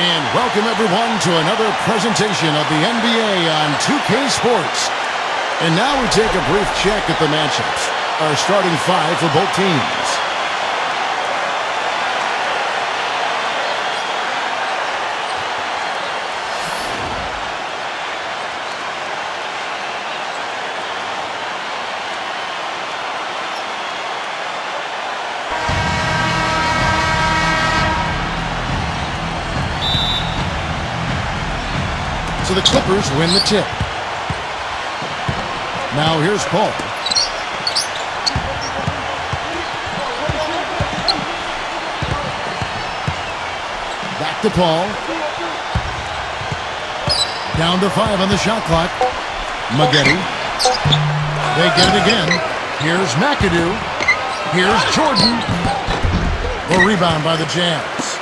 And welcome everyone to another presentation of the NBA on 2K Sports. And now we take a brief check at the matchups. Our starting five for both teams. So the Clippers win the tip. Now here's Paul. Back to Paul. Down to 5 on the shot clock. Maggette. They get it again. Here's McAdoo. Here's Jordan. The rebound by the Jazz.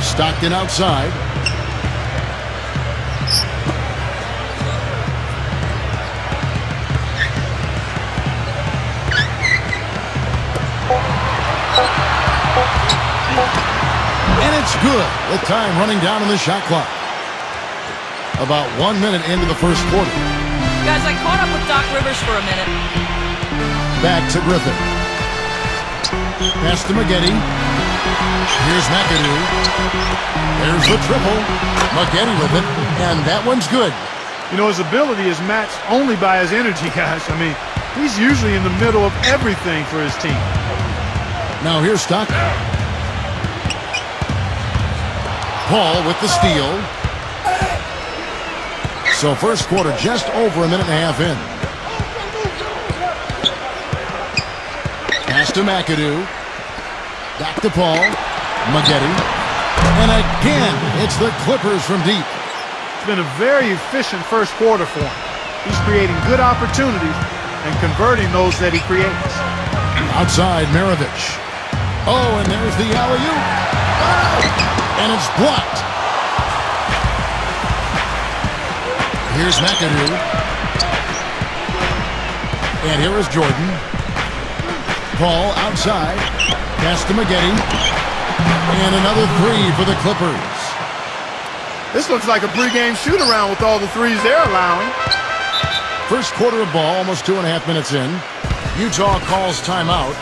Stockton outside. And it's good. The time running down on the shot clock. About 1 minute into the first quarter. Guys, I caught up with Doc Rivers for a minute. Back to Griffin. Pass to Maggette. Here's McAdoo. There's the triple. Maggette with it, and that one's good. You know, his ability is matched only by his energy, guys. I mean, he's usually in the middle of everything for his team. Now here's Stockton. Paul with the steal. So first quarter just over a minute and a half in. Pass to McAdoo. Back to Paul. Maggette. And again, it's the Clippers from deep. It's been a very efficient first quarter for him. He's creating good opportunities and converting those that he creates. Outside, Maravich. Oh, and there's the alley-oop. And it's blocked. Here's McAdoo. And here is Jordan. Paul outside. Pass to Maggette. And another three for the Clippers. This looks like a pregame shoot-around with all the threes they're allowing. First quarter of ball, almost 2.5 minutes in. Utah calls timeout.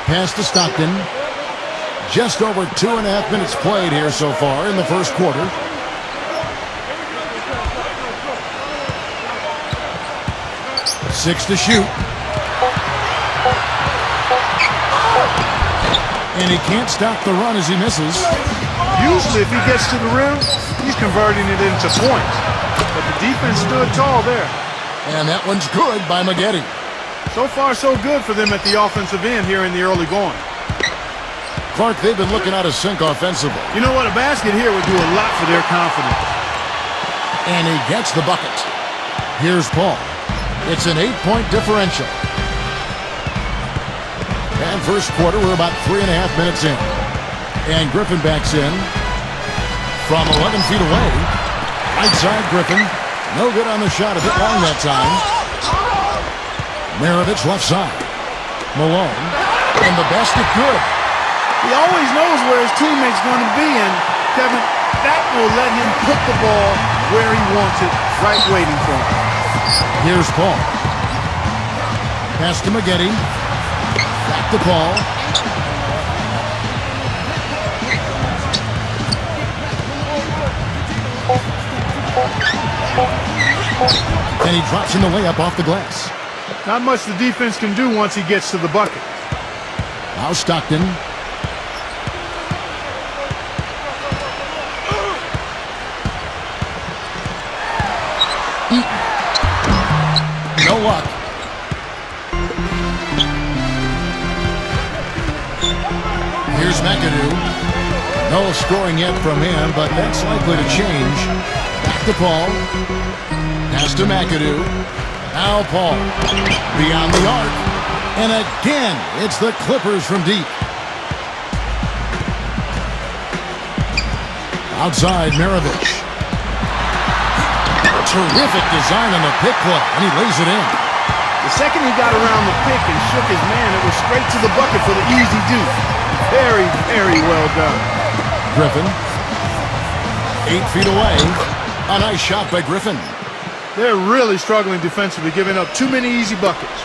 Pass to Stockton. Just over 2.5 minutes played here so far in the first quarter. Six to shoot. And he can't stop the run as he misses. Usually if he gets to the rim, he's converting it into points. But the defense stood tall there. And that one's good by Maggette. So far, so good for them at the offensive end here in the early going. Clark, they've been looking out of sync offensively. You know what? A basket here would do a lot for their confidence. And he gets the bucket. Here's Paul. It's an 8-point differential. And first quarter, we're about 3.5 minutes in. And Griffin backs in from 11 feet away. Right side, Griffin. No good on the shot. A bit long that time. Maravich left side. Malone. And the basket good. He always knows where his teammate's going to be, and Kevin, that will let him put the ball where he wants it, right waiting for him. Here's Paul. Pass to Maggette. Back to Paul. And he drops in the layup off the glass. Not much the defense can do once he gets to the bucket. Now Stockton. No luck. Here's McAdoo. No scoring yet from him, but that's likely to change. Back to Paul. Pass to McAdoo. Now Paul. Beyond the arc. And again, it's the Clippers from deep. Outside, Maravich. Terrific design on the pick play, and he lays it in. The second he got around the pick and shook his man, it was straight to the bucket for the easy deuce. Very, very well done. Griffin. 8 feet away. A nice shot by Griffin. They're really struggling defensively, giving up too many easy buckets.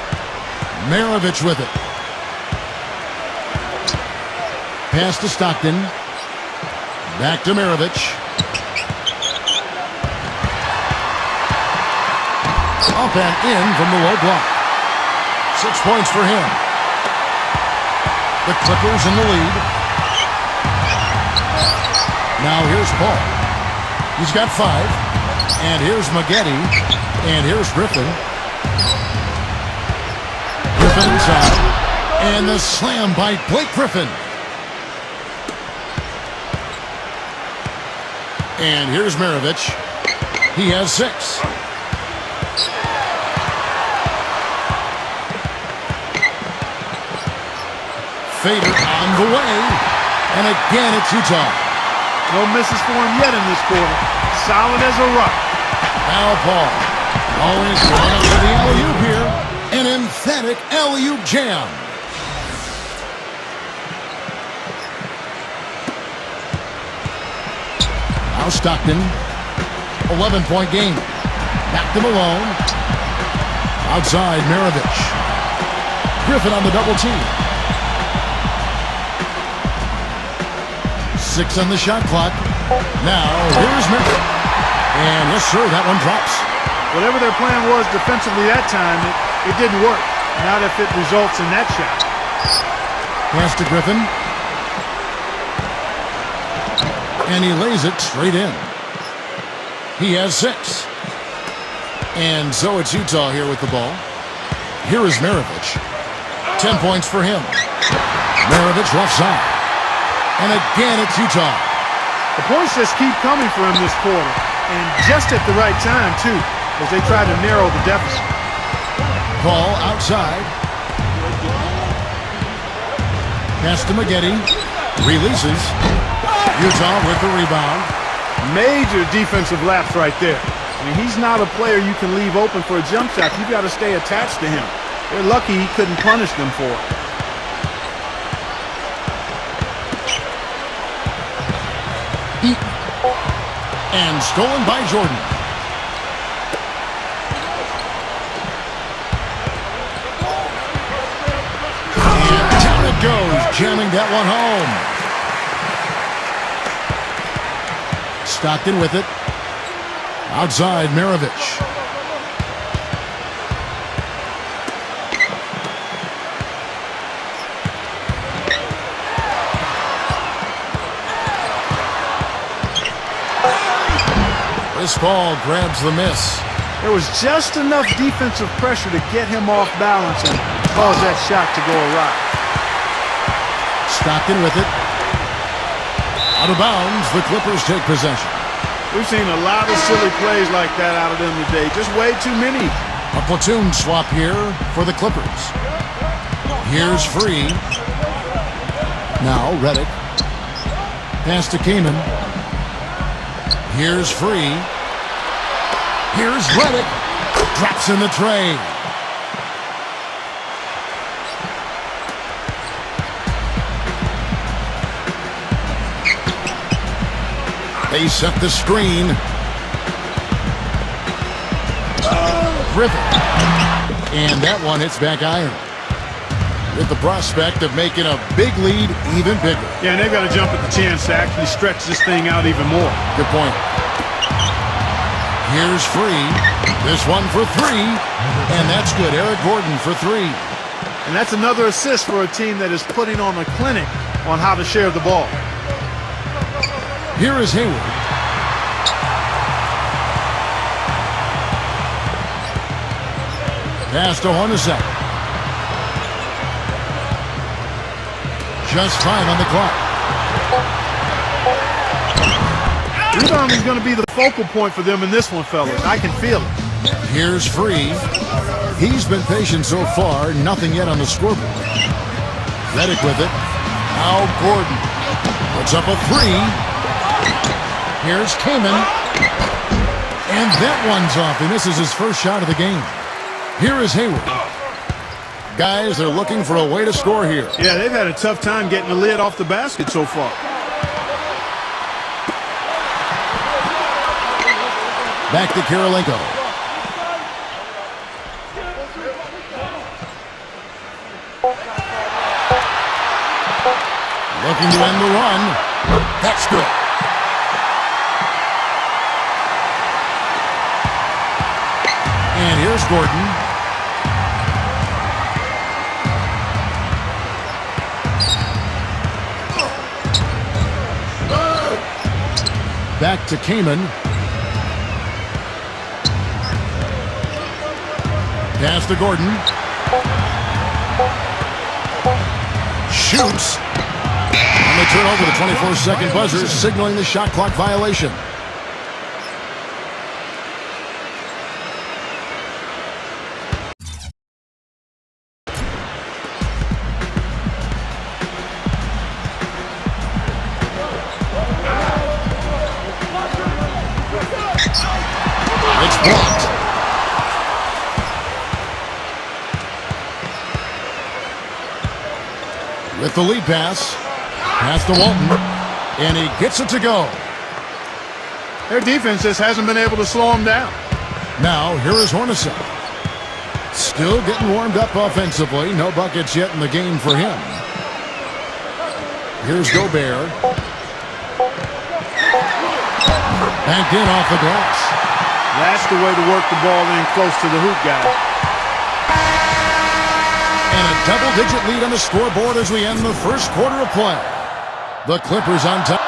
Maravich with it. Pass to Stockton. Back to Maravich. Up and in from the low block. 6 points for him. The Clippers in the lead. Now here's Paul. He's got 5. And here's Maggette. And here's Griffin. Griffin inside. And the slam by Blake Griffin. And here's Maravich. He has 6. Fader on the way. And again, it's Utah. No misses for him yet in this quarter. Solid as a rock. Now Paul. Always going up for the alley-oop here. An emphatic alley-oop jam. Now Stockton. 11-point game. Back to Malone. Outside, Maravich. Griffin on the double team. 6 on the shot clock. Now, here's Maravich. And yes, sir, that one drops. Whatever their plan was defensively that time, it didn't work. Not if it results in that shot. Pass to Griffin. And he lays it straight in. He has 6. And so it's Utah here with the ball. Here is Maravich. 10 points for him. Maravich left side. And again, it's Utah. The points just keep coming for him this quarter. And just at the right time, too, as they try to narrow the deficit. Ball outside. Pass to Maggette. Releases. Utah with the rebound. Major defensive lapse right there. I mean, he's not a player you can leave open for a jump shot. You've got to stay attached to him. They're lucky he couldn't punish them for it. And stolen by Jordan. And down it goes, jamming that one home. Stockton with it. Outside, Maravich. This ball grabs the miss. There was just enough defensive pressure to get him off balance and cause that shot to go awry. Stockton with it. Out of bounds, the Clippers take possession. We've seen a lot of silly plays like that out of them today. Just way too many. A platoon swap here for the Clippers. Here's Free. Now Redick. Pass to Kaman. Here's Free. Here's Redick. Drops in the tray. They set the screen. Griffin. And that one hits back iron. With the prospect of making a big lead even bigger. Yeah, and they've got to jump at the chance to actually stretch this thing out even more. Good point. Here's Free. This one for 3. And that's good. Eric Gordon for 3. And that's another assist for a team that is putting on a clinic on how to share the ball. Here is Hayward. Pass to Hornacek. Just 5 on the clock. Rebounding is going to be the focal point for them in this one, fellas. I can feel it. Here's Free. He's been patient so far. Nothing yet on the scoreboard. Reddick with it. Now Gordon. Puts up a three. Here's Kamen. And that one's off. He misses his first shot of the game. Here is Hayward. Guys, they're looking for a way to score here. Yeah, they've had a tough time getting the lid off the basket so far. Back to Kirilenko. Looking to end the run. That's good. And here's Gordon. Back to Kamen. Pass to Gordon. Shoots. And they turn over the 24-second buzzer, signaling the shot clock violation. It's blocked. With the lead pass. Pass to Walton. And he gets it to go. Their defense just hasn't been able to slow them down. Now, here is Hornacek. Still getting warmed up offensively. No buckets yet in the game for him. Here's Gobert. Banked in off the glass. That's the way to work the ball in close to the hoop, guys. And a double-digit lead on the scoreboard as we end the first quarter of play. The Clippers on top.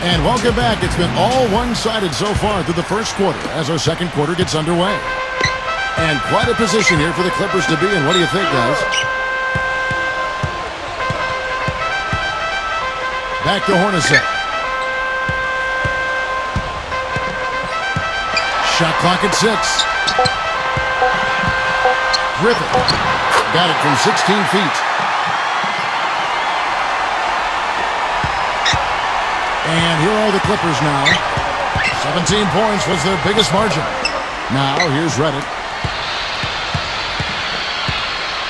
And welcome back. It's been all one-sided so far through the first quarter as our second quarter gets underway. And quite a position here for the Clippers to be in. What do you think, guys? Back to Hornacek. Shot clock at 6. Griffin got it from 16 feet. And here are the Clippers now. 17 points was their biggest margin. Now here's Reddick.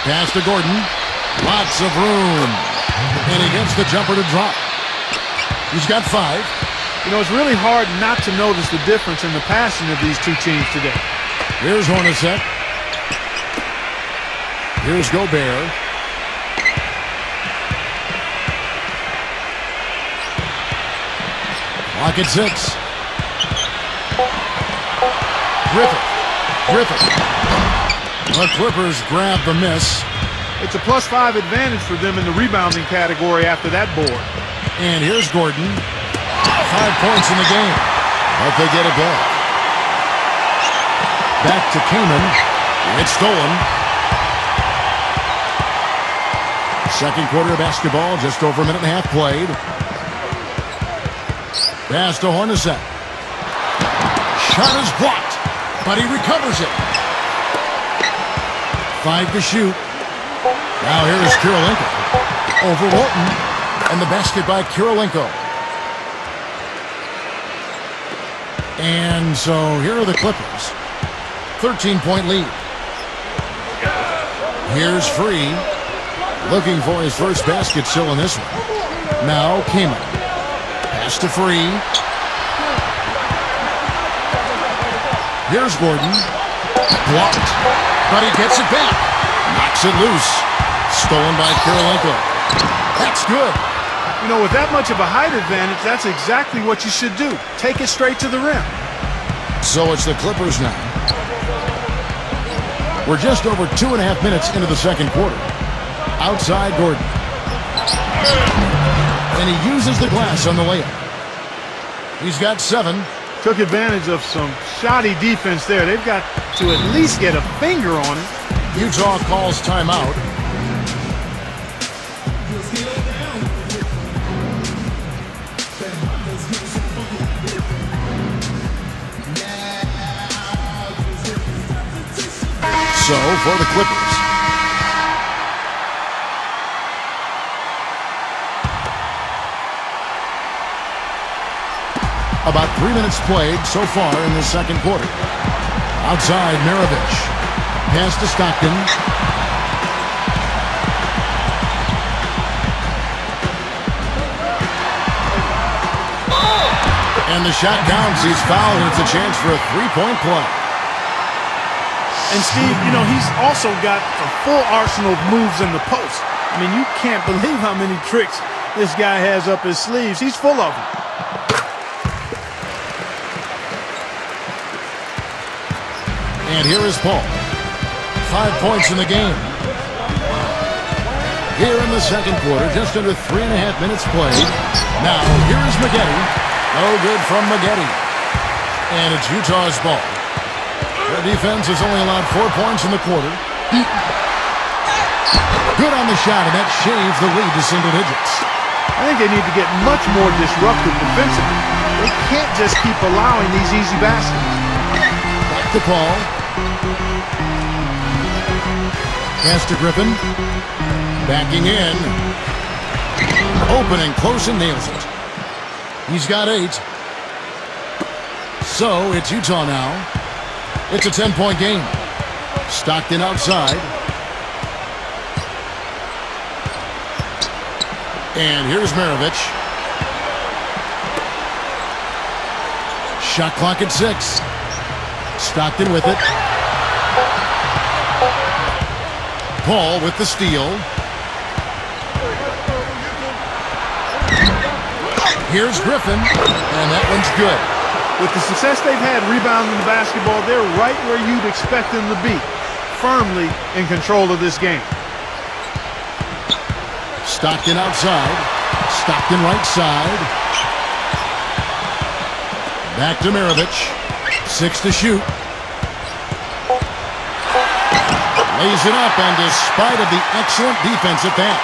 Pass to Gordon. Lots of room. And he gets the jumper to drop. He's got 5. You know, it's really hard not to notice the difference in the passing of these two teams today. Here's Hornacek. Here's Gobert. Clock at 6. Griffith. The Clippers grab the miss. It's a +5 advantage for them in the rebounding category after that board. And here's Gordon. 5 points in the game. But they get it back. Back to Kamen. It's stolen. Second quarter of basketball, just over a minute and a half played. Pass to Hornacek. Shot is blocked, but he recovers it. 5 to shoot. Now here is Kirilenko. Over Walton. And the basket by Kirilenko. And so here are the Clippers. 13-point lead. Here's Free. Looking for his first basket still in this one. Now Kamen. Pass to Free. Here's Gordon. Blocked. But he gets it back. Knocks it loose. Stolen by Kirilenko. That's good. You know, with that much of a height advantage, that's exactly what you should do. Take it straight to the rim. So it's the Clippers now. We're just over 2.5 minutes into the second quarter. Outside Gordon. And he uses the glass on the layup. He's got 7. Took advantage of some shoddy defense there. They've got to at least get a finger on it. Utah calls timeout. for the Clippers. About 3 minutes played so far in the second quarter. Outside, Maravich. Pass to Stockton. And the shot counts. He's fouled, and it's a chance for a three-point play. And Steve, you know, he's also got a full arsenal of moves in the post. I mean, you can't believe how many tricks this guy has up his sleeves. He's full of them. And here is Paul. 5 points in the game. Here in the second quarter, just under 3.5 minutes played. Now, here is Maggette. No good from Maggette. And it's Utah's ball. Their defense has only allowed 4 points in the quarter. Good on the shot, and that shaves the lead to single digits. I think they need to get much more disruptive defensively. They can't just keep allowing these easy baskets. Back to Paul. Pass to Griffin. Backing in. Open and close and nails it. He's got 8. So it's Utah now. It's a 10-point game. Stockton outside. And here's Maravich. Shot clock at 6. Stockton with it. Paul with the steal. Here's Griffin, and that one's good. With the success they've had rebounding the basketball, they're right where you'd expect them to be, firmly in control of this game. Stockton outside. Stockton right side. Back to Maravich. 6 to shoot. Lays it up, and despite of the excellent defense at that,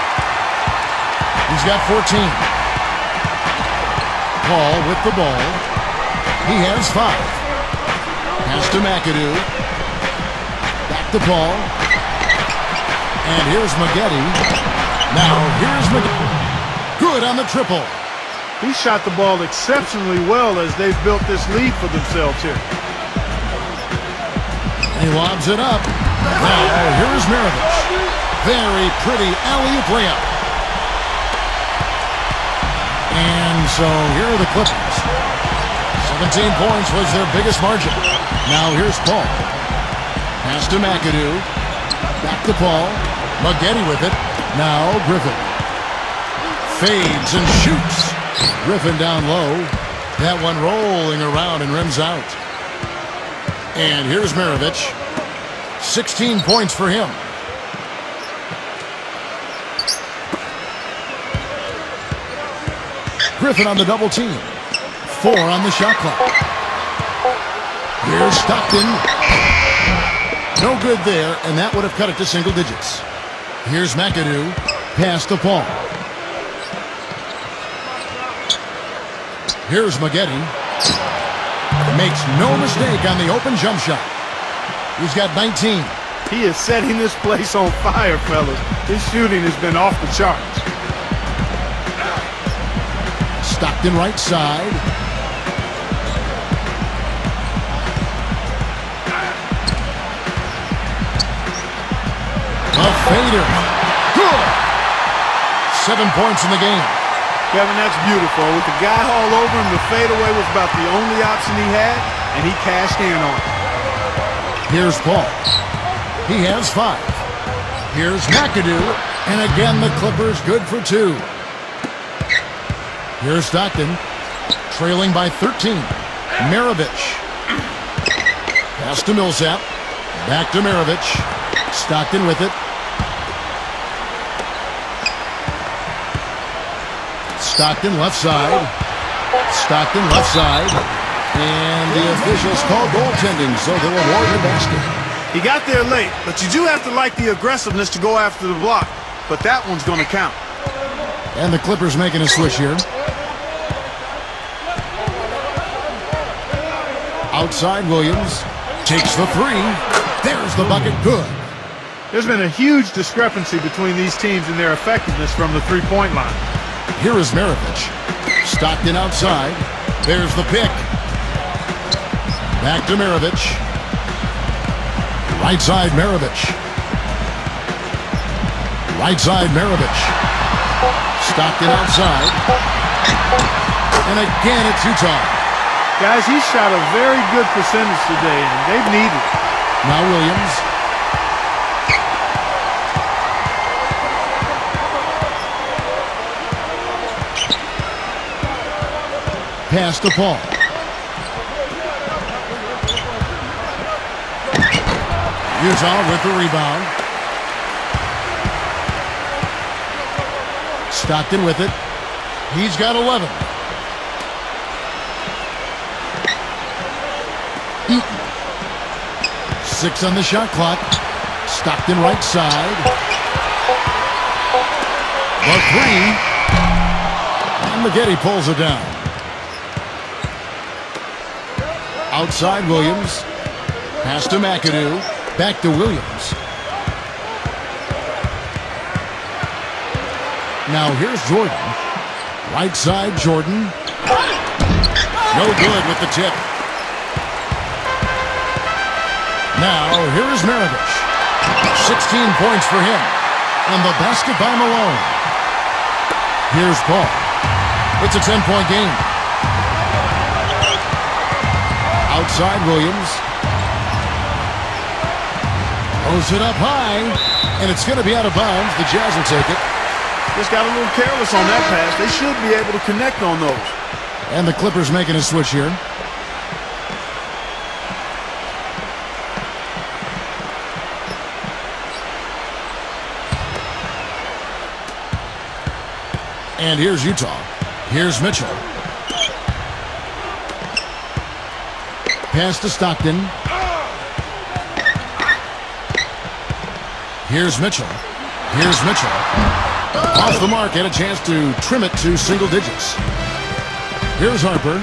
he's got 14. Paul with the ball. He has 5. Pass to McAdoo. Back to Paul. And here's Maggette. Now here's Maggette. Good on the triple. He shot the ball exceptionally well as they've built this lead for themselves here. He lobs it up. Now here's Maravich. Very pretty alley-oop layup. And so here are the Clippers. 17 points was their biggest margin. Now here's Paul. Pass to McAdoo. Back to Paul. Maggette with it. Now Griffin. Fades and shoots. Griffin down low. That one rolling around and rims out. And here's Maravich. 16 points for him. Griffin on the double team. 4 on the shot clock. Here's Stockton. No good there, and that would have cut it to single digits. Here's McAdoo. Pass to Paul. Here's Maggette. Makes no mistake on the open jump shot. He's got 19. He is setting this place on fire, fellas. His shooting has been off the charts. Stockton right side. A fader. Good. 7 points in the game. Kevin, that's beautiful. With the guy all over him, the fadeaway was about the only option he had, and he cashed in on it. Here's Paul. He has 5. Here's McAdoo. And again, the Clippers good for 2. Here's Stockton. Trailing by 13. Maravich. Pass to Millsap. Back to Maravich. Stockton with it. Stockton left side. Stockton left side. And the officials call goaltending, so they'll award the basket. He got there late, but you do have to like the aggressiveness to go after the block. But that one's going to count. And the Clippers making a switch here. Outside Williams. Takes the 3. There's the bucket. Good. There's been a huge discrepancy between these teams in their effectiveness from the three-point line. Here is Maravich. Stockton outside. There's the pick. Back to Maravich. Right side Maravich. Right side Maravich. Stockton outside. And again it's Utah. Guys, he shot a very good percentage today, and they've needed it. Now Williams. Pass to Paul. Utah with the rebound. Stockton with it. He's got 11. Eaton. 6 on the shot clock. Stockton right side. The 3. And Maggette pulls it down. Outside Williams. Pass to McAdoo. Back to Williams. Now here's Jordan. Right side Jordan. No good with the tip. Now here is Maravich. 16 points for him. And the basket by Malone. Here's Paul. It's a 10-point game. Outside Williams. Throws it up high. And it's going to be out of bounds. The Jazz will take it. Just got a little careless on that pass. They should be able to connect on those. And the Clippers making a switch here. And here's Utah. Here's Mitchell. Pass to Stockton. Here's Mitchell. Here's Mitchell. Off the mark, had a chance to trim it to single digits. Here's Harper.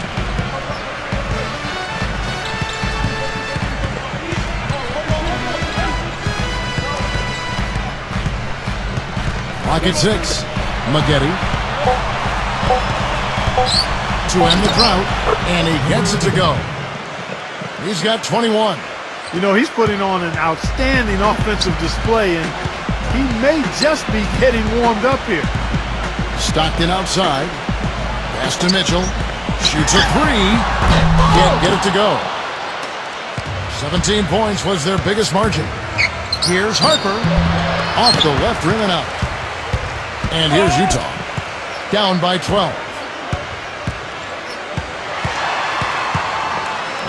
Clock at 6. Maggette. To end the drought, and he gets it to go. He's got 21. You know, he's putting on an outstanding offensive display, and he may just be getting warmed up here. Stockton outside. Pass to Mitchell. Shoots a 3. Can't get it to go. 17 points was their biggest margin. Here's Harper. Off the left rim and out. And here's Utah. Down by 12.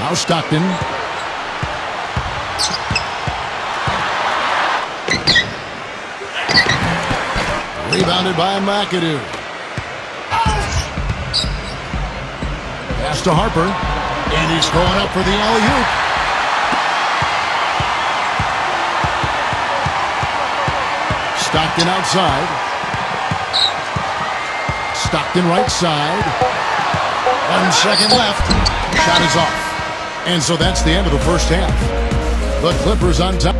Now Stockton. Rebounded by McAdoo. Pass to Harper. And he's going up for the alley-oop. Stockton outside. Stockton right side. 1 second left. Shot is off. And so that's the end of the first half. The Clippers on top.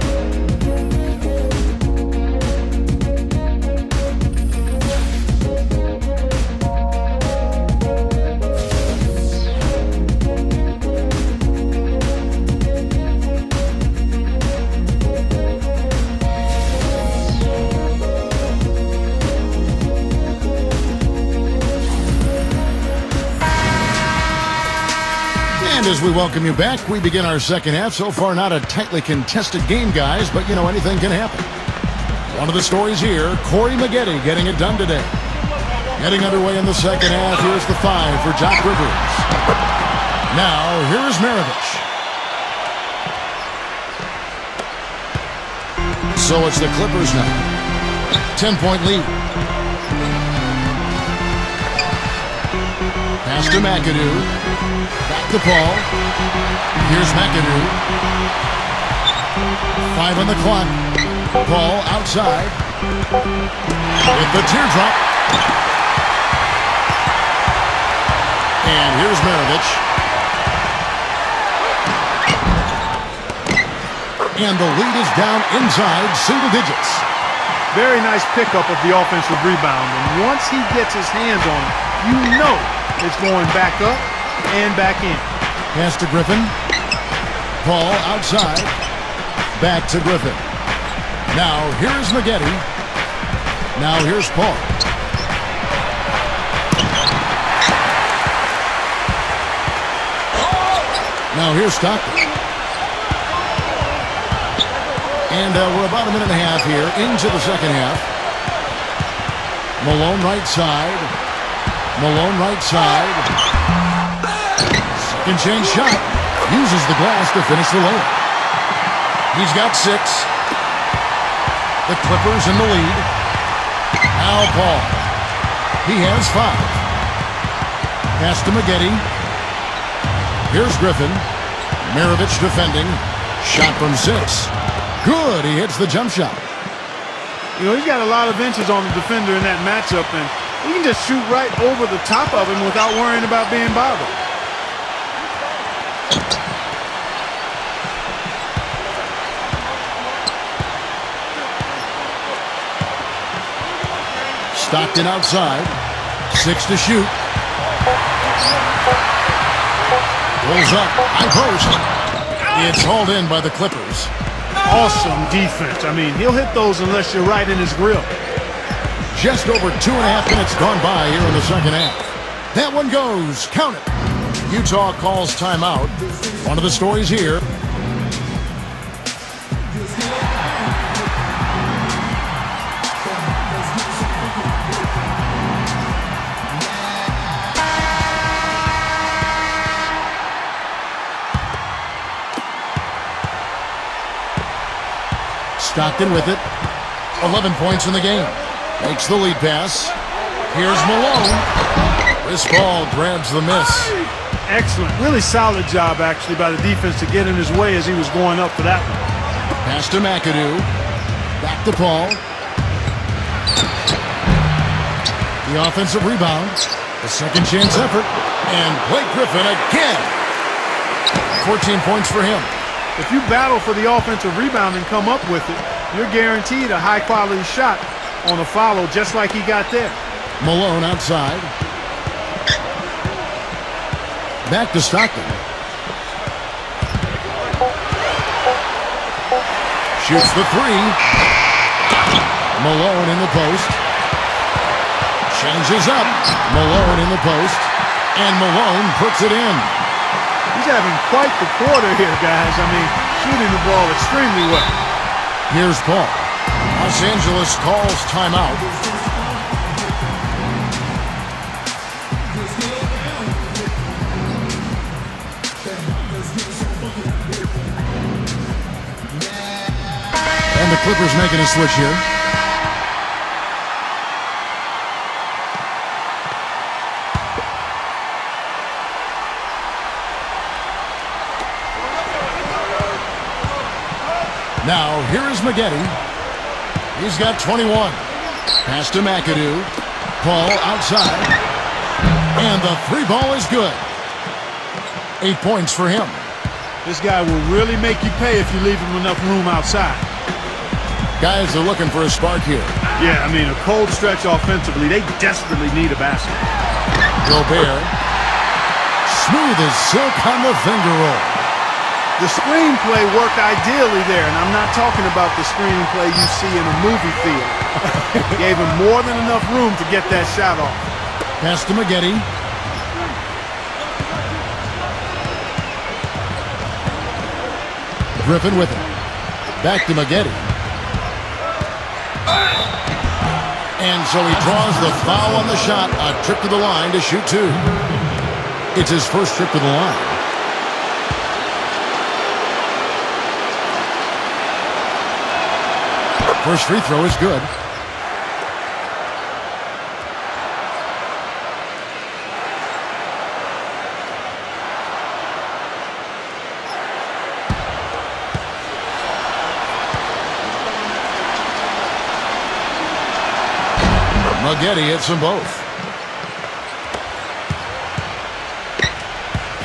As we welcome you back, we begin our second half. So far, not a tightly contested game, guys, but you know, anything can happen. One of the stories here, Corey Maggette getting it done today. Getting underway in the second half. Here's the 5 for Doc Rivers. Now, here is Maravich. So it's the Clippers now. 10-point lead. Pass to McAdoo. Back to Paul. Here's McAdoo. 5 on the clock. Paul outside. With the teardrop. And here's Maravich. And the lead is down inside single digits. Very nice pickup of the offensive rebound. And once he gets his hands on it, you know it's going back up and back in. Pass to Griffin. Paul outside. Back to Griffin. Now here's Maggette. Now here's Paul. Now here's Stockton. And we're about a minute and a half here into the second half. Malone right side. Malone right side. Second chance shot. Uses the glass to finish the layup. He's got 6. The Clippers in the lead. Now Paul. He has 5. Pass to Maggette. Here's Griffin. Maravich defending. Shot from 6. Good. He hits the jump shot. You know, he's got a lot of inches on the defender in that matchup, and he can just shoot right over the top of him without worrying about being bothered. Stockton outside. 6 to shoot. Pulls up. High post. It's hauled in by the Clippers. Awesome defense. I mean, he'll hit those unless you're right in his grill. Just over 2.5 minutes gone by here in the second half. That one goes. Count it. Utah calls timeout. One of the stories here. Stockton with it. 11 points in the game. Makes the lead pass. Here's Malone. This ball grabs the miss. Excellent. Really solid job, actually, by the defense to get in his way as he was going up for that one. Pass to McAdoo. Back to Paul. The offensive rebound. The second chance effort. And Blake Griffin again. 14 points for him. If you battle for the offensive rebound and come up with it, you're guaranteed a high-quality shot on a follow just like he got there. Malone outside. Back to Stockton. Shoots the 3. Malone in the post. Changes up. Malone in the post. And Malone puts it in. He's having quite the quarter here, guys. I mean, shooting the ball extremely well. Here's Paul. Los Angeles calls timeout. And the Clippers making a switch here. Now, here is Maggette. He's got 21. Pass to McAdoo. Paul outside. And the 3 ball is good. 8 points for him. This guy will really make you pay if you leave him enough room outside. Guys are looking for a spark here. Yeah, I mean, a cold stretch offensively. They desperately need a basket. Gobert. Smooth as silk on the finger roll. The screenplay worked ideally there, and I'm not talking about the screenplay you see in a movie theater. Gave him more than enough room to get that shot off. Pass to Maggette. Griffin with it. Back to Maggette. And so he draws the foul on the shot. A trip to the line to shoot 2. It's his first trip to the line. First free throw is good. Maggette hits them both.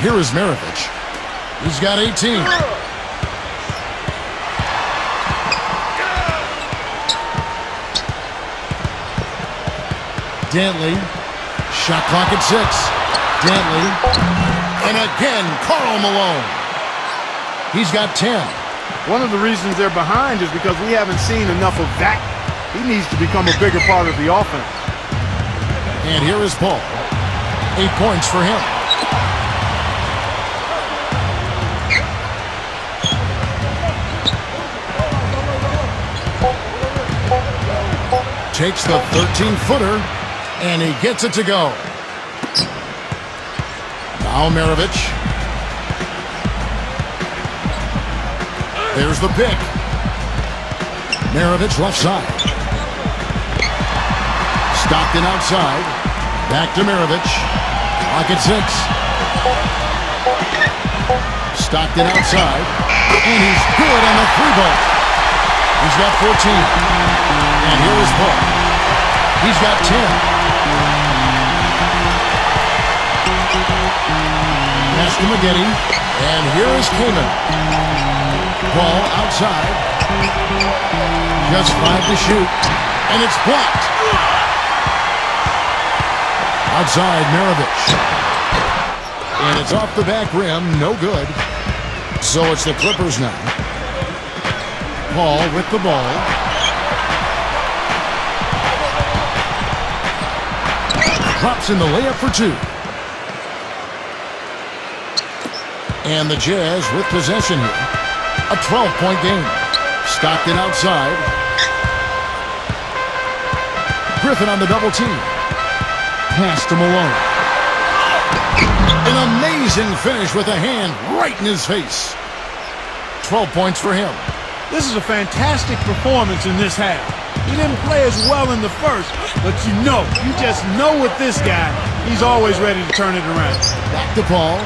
Here is Maravich. He's got 18. Dantley. Shot clock at 6. Dantley. And again, Karl Malone. He's got 10. One of the reasons they're behind is because we haven't seen enough of that. He needs to become a bigger part of the offense. And here is Paul. 8 points for him. Takes the 13-footer, and he gets it to go. Now Maravich. There's the pick. Maravich left side. Stockton outside. Back to Maravich. Clock at 6. Stockton outside. And he's good on the 3-ball. He's got 14. And here is Paul. He's got 10. Pass to Maggette. And here is Kaman. Ball outside. Just 5 to shoot. And it's blocked. Outside Maravich. And it's off the back rim. No good. So it's the Clippers now. Paul with the ball. Drops in the layup for 2. And the Jazz with possession here. A 12-point game. Stockton outside. Griffin on the double team. Pass to Malone. An amazing finish with a hand right in his face. 12 points for him. This is a fantastic performance in this half. He didn't play as well in the first, but you just know with this guy, he's always ready to turn it around. Back to Paul.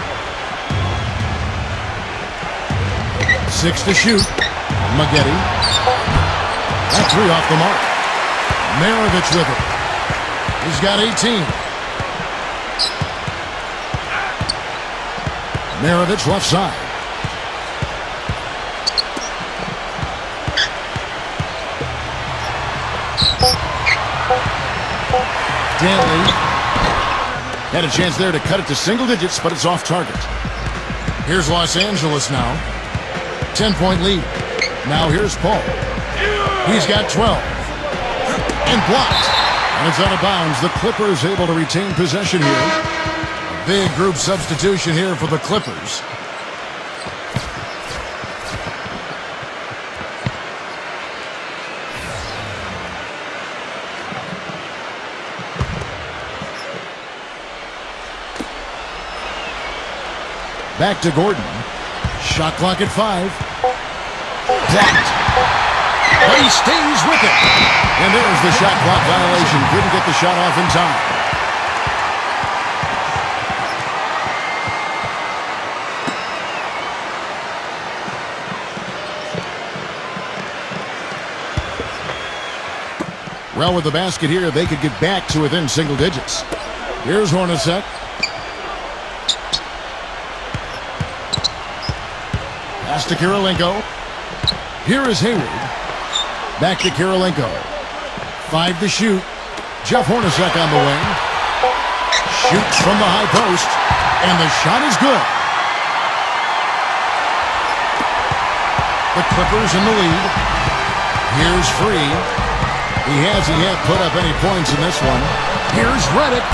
6 to shoot. Maggette. That 3 off the mark. Maravich with it. He's got 18. Maravich left side. Dantley had a chance there to cut it to single digits, but it's off target. Here's Los Angeles now. 10-point lead. Now here's Paul. He's got 12. And blocked. And it's out of bounds. The Clippers able to retain possession here. A big group substitution here for the Clippers. Back to Gordon. Shot clock at 5. Blocked. But he stays with it. And there's the shot clock violation. Couldn't get the shot off in time. Well, with the basket here, they could get back to within single digits. Here's Hornacek. Pass to Kirilenko. Here is Hayward. Back to Kirilenko. 5 to shoot. Jeff Hornacek on the wing. Shoots from the high post. And the shot is good. The Clippers in the lead. Here's Free. He hasn't yet put up any points in this one. Here's Redick.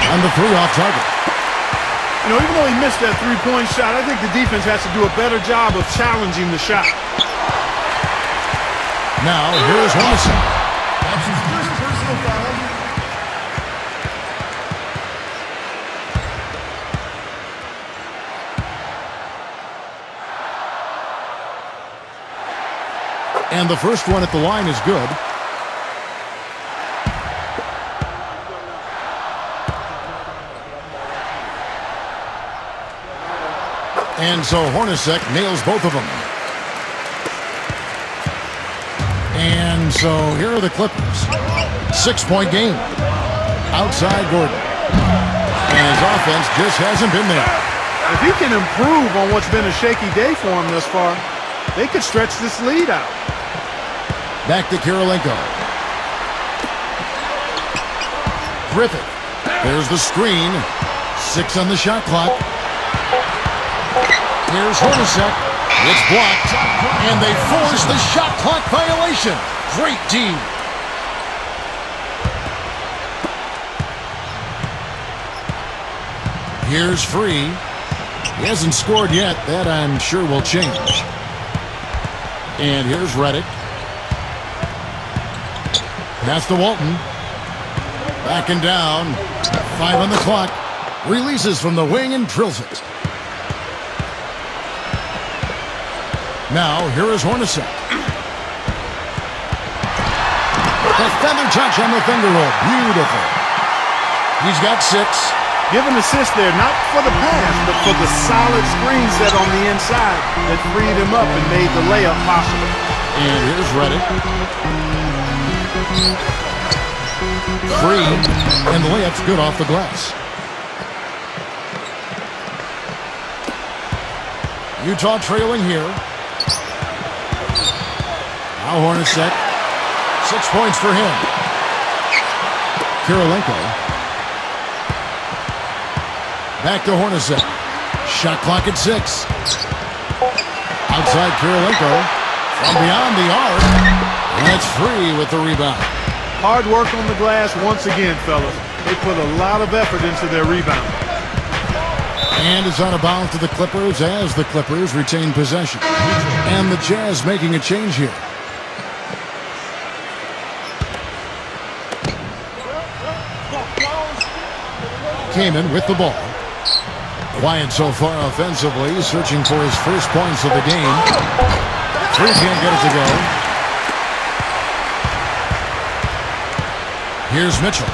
On the 3 off target. You know, even though he missed that 3-point shot, I think the defense has to do a better job of challenging the shot. Now, here's Hornacek. That's his first personal foul. And the first one at the line is good. And so Hornacek nails both of them. And so here are the Clippers. 6-point game. Outside Gordon. And his offense just hasn't been there. If he can improve on what's been a shaky day for him thus far, they could stretch this lead out. Back to Kirilenko. Griffith. There's the screen. 6 on the shot clock. Here's Hornacek. It's blocked. And they force the shot clock violation. Great D. Here's Free. He hasn't scored yet. That, I'm sure, will change. And here's Redick. Pass to Walton. Backing down. 5 on the clock. Releases from the wing and drills it. Now, here is Hornacek. The feather touch on the finger roll. Beautiful. He's got 6. Give an assist there, not for the pass, but for the solid screen set on the inside that freed him up and made the layup possible. And here's Redick. Free, and the layup's good off the glass. Utah trailing here. Now Hornacek. 6 points for him. Kirilenko. Back to Hornacek. Shot clock at 6. Outside Kirilenko. From beyond the arc. And it's Free with the rebound. Hard work on the glass once again, fellas. They put a lot of effort into their rebound. And it's out of bounds to the Clippers as the Clippers retain possession. And the Jazz making a change here. Kaman with the ball. Quiet so far offensively, searching for his first points of the game. Free can't get it to go. Here's Mitchell.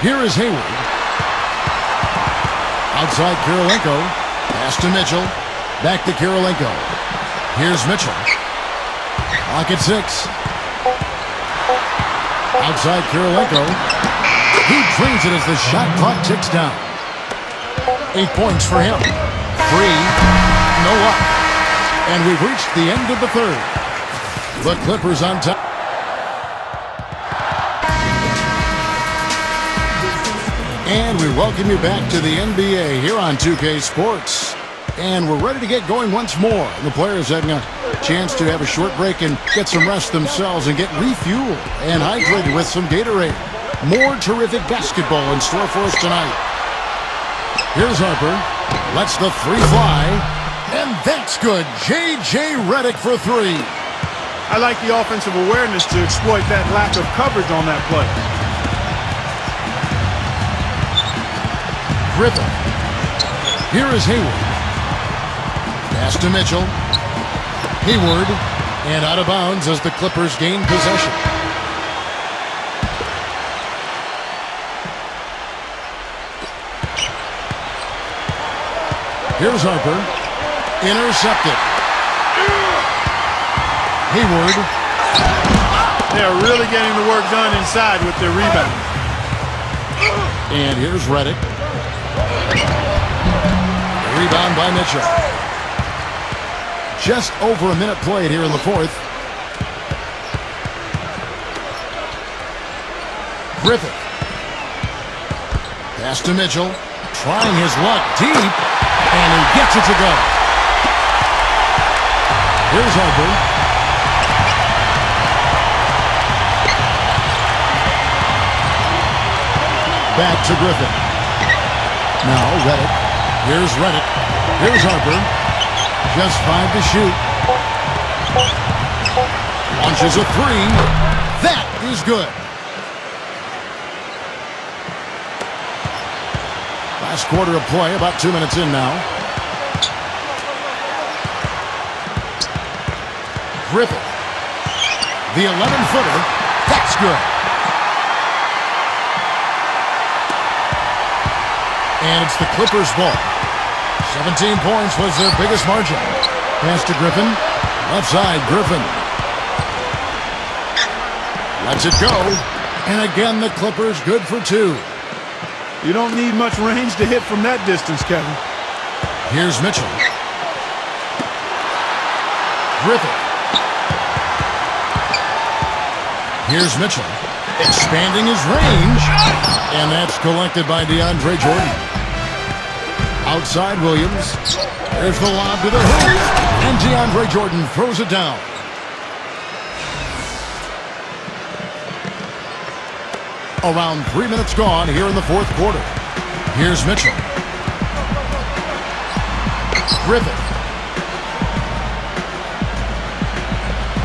Here is Hayward. Outside Kirilenko. Pass to Mitchell. Back to Kirilenko. Here's Mitchell. Clock at 6. Outside Kirilenko. He drains it as the shot clock ticks down. 8 points for him. Free. No luck. And we've reached the end of the third. The Clippers on top. And we welcome you back to the NBA here on 2K Sports. And we're ready to get going once more. The players having a chance to have a short break and get some rest themselves and get refueled and hydrated with some Gatorade. More terrific basketball in store for us tonight. Here's Harper. Lets the 3 fly. And that's good. J.J. Redick for 3. I like the offensive awareness to exploit that lack of coverage on that play. Griffin. Here is Hayward. Pass to Mitchell. Hayward. And out of bounds as the Clippers gain possession. Here's Harper. Intercepted. Hayward. They're really getting the work done inside with their rebound. And here's Redick. Rebound by Mitchell. Just over a minute played here in the fourth. Griffith. Pass to Mitchell. Trying his luck deep. And he gets it to go. Here's Harper. Back to Griffin. Now Redick. Here's Redick. Here's Harper. Just 5 to shoot. Launches a 3. That is good. Last quarter of play, about 2 minutes in now. Griffith. The 11-footer. That's good. And it's the Clippers' ball. 17 points was their biggest margin. Pass to Griffin. Left side, Griffin. Lets it go. And again, the Clippers good for 2. You don't need much range to hit from that distance, Kevin. Here's Mitchell. Griffin. Here's Mitchell. expanding his range, and that's collected by DeAndre Jordan. Outside Williams. There's the lob to the hoop, and DeAndre Jordan throws it down. Around 3 minutes gone here in the fourth quarter. Here's Mitchell. Griffin.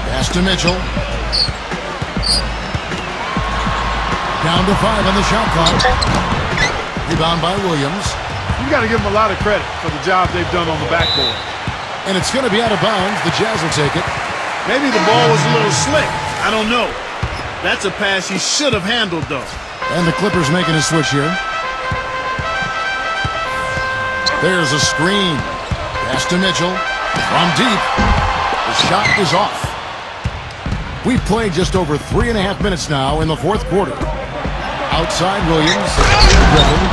Pass to Mitchell. Down to 5 on the shot clock. Rebound by Williams. You got to give them a lot of credit for the job they've done on the backboard. And it's going to be out of bounds. The Jazz will take it. Maybe the ball was a little slick. I don't know. That's a pass he should have handled, though. And the Clippers making a switch here. There's a screen. Pass to Mitchell. From deep. The shot is off. We've played just over 3.5 minutes now in the fourth quarter. Outside Williams. Griffin.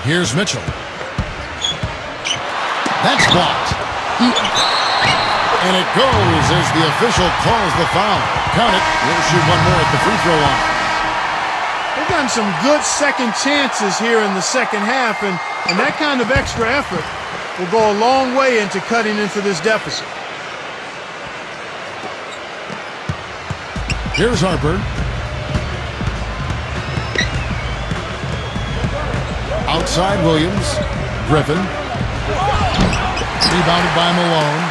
Here's Mitchell. That's blocked. And it goes as the official calls the foul. Count it. We'll shoot one more at the free throw line. They've gotten some good second chances here in the second half, and that kind of extra effort will go a long way into cutting into this deficit. Here's Harper. Outside Williams. Griffin. Rebounded by Malone.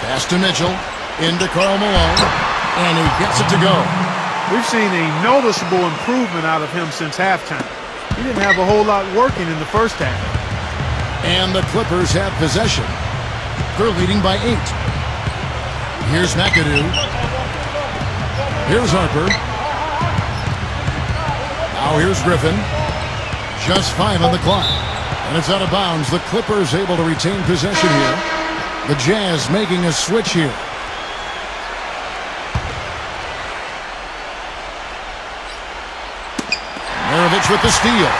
Pass to Mitchell. Into Karl Malone. And he gets it to go. We've seen a noticeable improvement out of him since halftime. He didn't have a whole lot working in the first half. And the Clippers have possession. They're leading by 8. Here's McAdoo. Here's Harper. Now here's Griffin. Just 5 on the clock. And it's out of bounds. The Clippers able to retain possession here. The Jazz making a switch here. Maravich with the steal.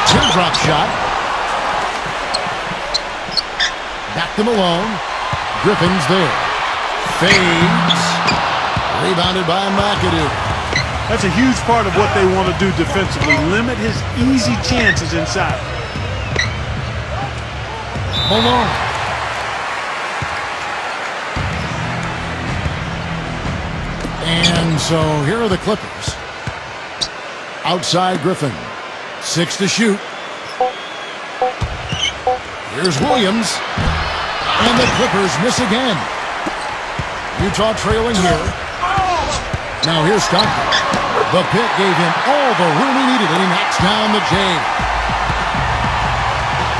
Teardrop shot. Back to Malone. Griffin's there. Fades. Rebounded by McAdoo. That's a huge part of what they want to do defensively. Limit his easy chances inside. Malone. And so here are the Clippers. Outside Griffin. 6 to shoot. Here's Williams. And the Clippers miss again. Utah trailing here. Now here's Stockton. The pick gave him all the room he needed, and he knocks down the J.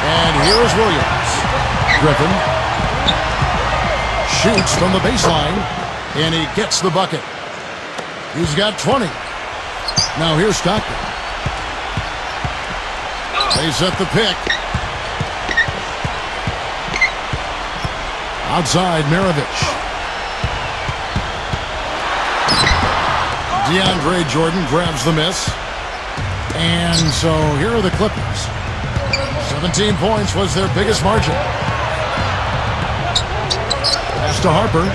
And here is Williams. Griffin shoots from the baseline, and he gets the bucket. He's got 20. Now here's Stockton. They set the pick. Outside, Maravich. DeAndre Jordan grabs the miss. And so here are the Clippers. 17 points was their biggest margin. Pass to Harper.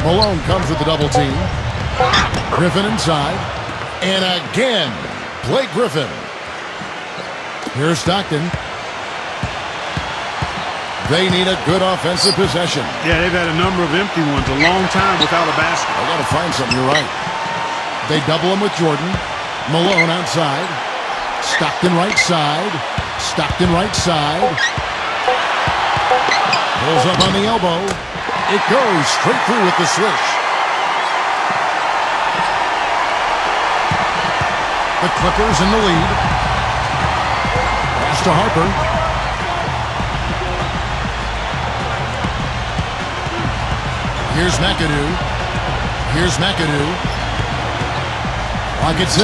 Malone comes with the double team. Griffin inside. And again, Blake Griffin. Here's Stockton. They need a good offensive possession. Yeah, they've had a number of empty ones, a long time without a basket. I got to find something, you're right. They double him with Jordan. Malone outside. Stockton right side. Stockton right side. Pulls up on the elbow. It goes straight through with the swish. The Clippers in the lead. Pass to Harper. Here's McAdoo. Here's McAdoo. Clock at 6.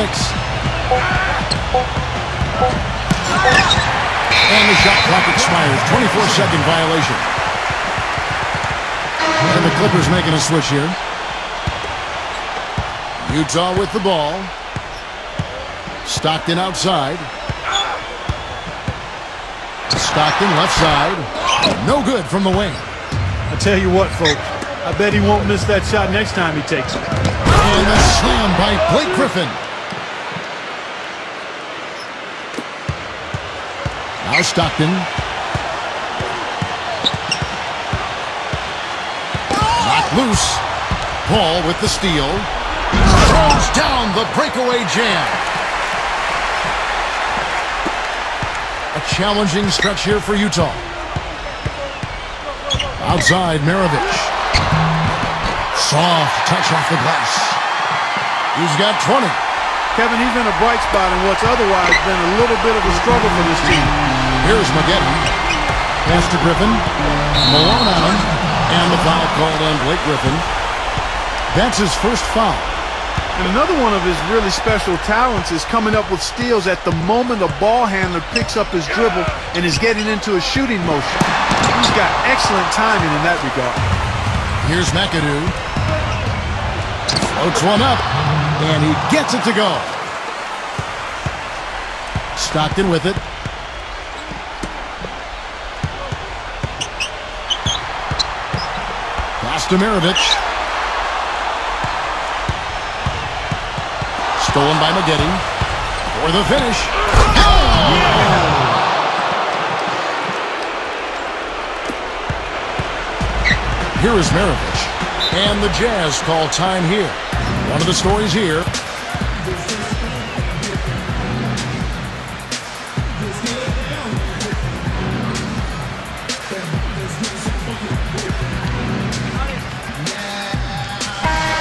And the shot clock expires. 24-second violation. And the Clippers making a switch here. Utah with the ball. Stockton outside. Stockton left side. No good from the wing. I tell you what, folks. I bet he won't miss that shot next time he takes it. And a slam by Blake Griffin. Now Stockton. Knocked loose. Paul with the steal. Throws down the breakaway jam. A challenging stretch here for Utah. Outside, Maravich. Soft touch off the glass. He's got 20. Kevin, he's been a bright spot in what's otherwise been a little bit of a struggle for this team. Here's Maggette. Pass to Griffin. Malone on him. And the foul called on Blake Griffin. That's his first foul. And another one of his really special talents is coming up with steals at the moment a ball handler picks up his dribble and is getting into a shooting motion. He's got excellent timing in that regard. Here's McAdoo. Floats one up, and he gets it to go. Stockton with it. Pass to Maravich. Stolen by Maggette. For the finish. Here is Maravich. And the Jazz call time here. One of the stories here.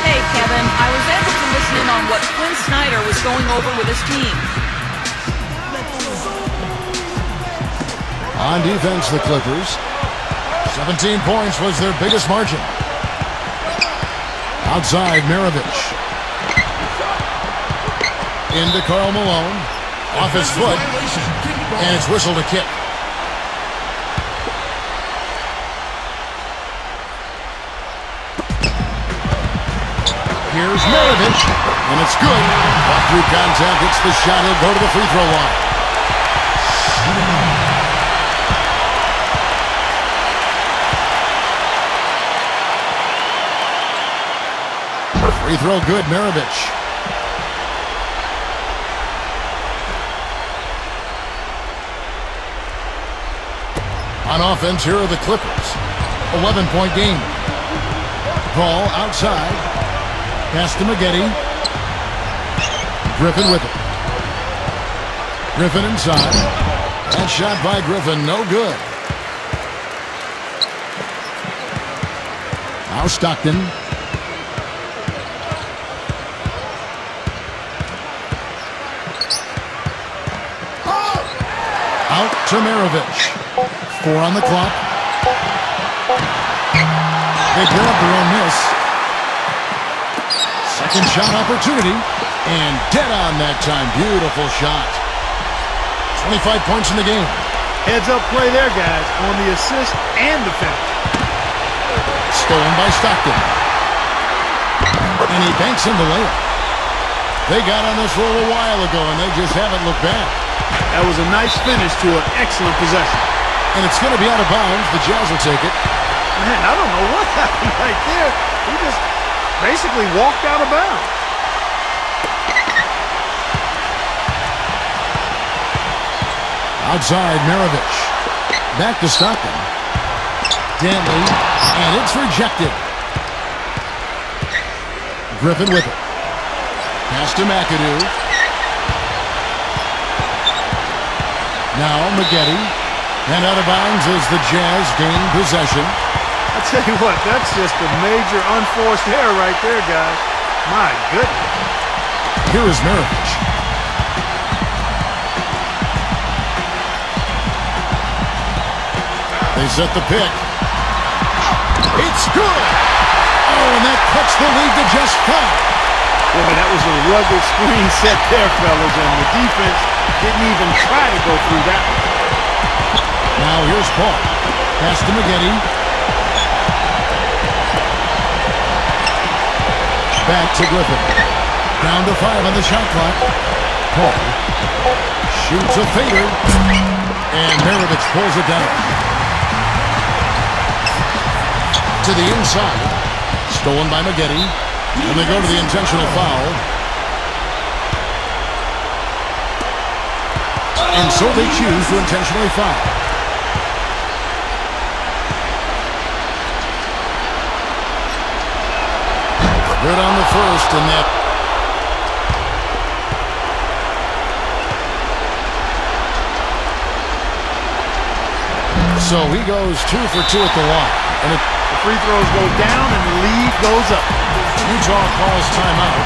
Hey, Kevin, I was able to listen in on what Quinn Snyder was going over with his team. On defense, the Clippers. 17 points was their biggest margin. Outside, Maravich. Into Karl Malone. Off his foot. And it's whistled a kick. Here's Maravich. And it's good. Off through contact, hits the shot. He'll go to the free throw line. Free throw good, Maravich. On offense, here are the Clippers. 11-point game. Ball outside. Pass to Maggette. Griffin with it. Griffin inside. That shot by Griffin, no good. Now Stockton. Out to Maravich. 4 on the clock. They give up their own miss. Second shot opportunity. And dead on that time. Beautiful shot. 25 points in the game. Heads up play there, guys, on the assist and the finish. Stolen by Stockton. And he banks in the layup. They got on this roll a while ago, and they just haven't looked back. That was a nice finish to an excellent possession. And it's going to be out of bounds. The Jazz will take it. Man, I don't know what happened right there. He just basically walked out of bounds. Outside, Maravich. Back to Stockton. Dantley, and it's rejected. Griffin with it. Pass to McAdoo. Now Maggette. And out of bounds as the Jazz gain possession. I tell you what, that's just a major unforced error right there, guys. My goodness. Here is Maravich. They set the pick. It's good! Oh, and that cuts the lead to just 5. Boy, that was a rugged screen set there, fellas, and the defense didn't even try to go through that one. Now here's Paul. Pass to Maggette. Back to Griffin. Down to 5 on the shot clock. Paul shoots a fader. And Maravich pulls it down. To the inside. Stolen by Maggette. And they go to the intentional foul. And so they choose to intentionally foul. Good on the first, and that. So he goes 2 for 2 at the line. And the free throws go down and the lead goes up. Utah calls timeout.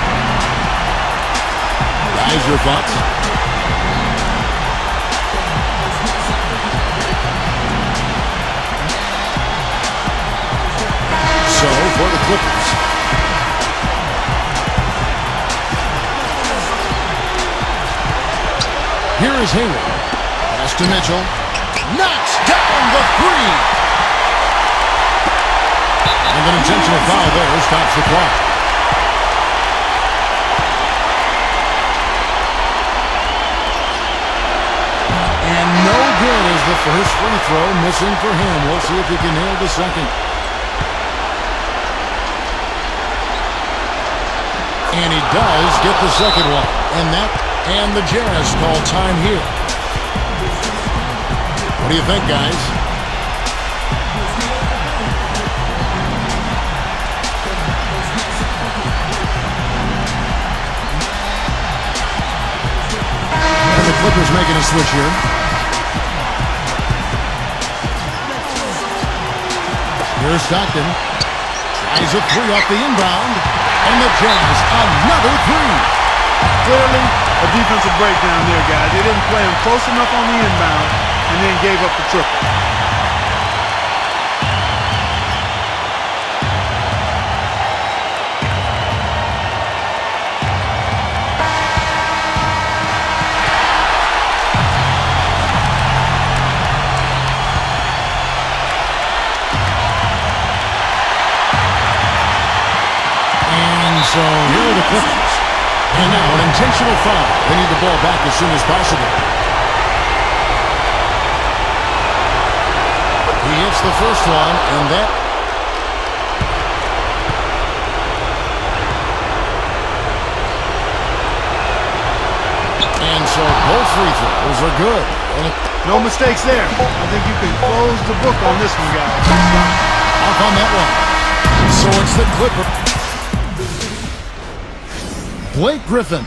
Guys, your thoughts? So for the Clippers. Here is Hayward. Pass to Mitchell. Knocks down the three. And an intentional foul there stops the clock. And no good is the first free throw missing for him. We'll see if he can nail the second. And he does get the second one. And the Jazz call time here. What do you think, guys? And the Clippers making a switch here. Here's Stockton. Tries a three off the inbound. And the Jazz, another three. Clearly, a defensive breakdown there, guys. They didn't play him close enough on the inbound and then gave up the triple. And so here are the Clippers. And now an intentional foul. They need the ball back as soon as possible. He hits the first one, and that. And so both free throws are good. No mistakes there. I think you can close the book on this one, guys. Off on that one. So it's the Clipper. Blake Griffin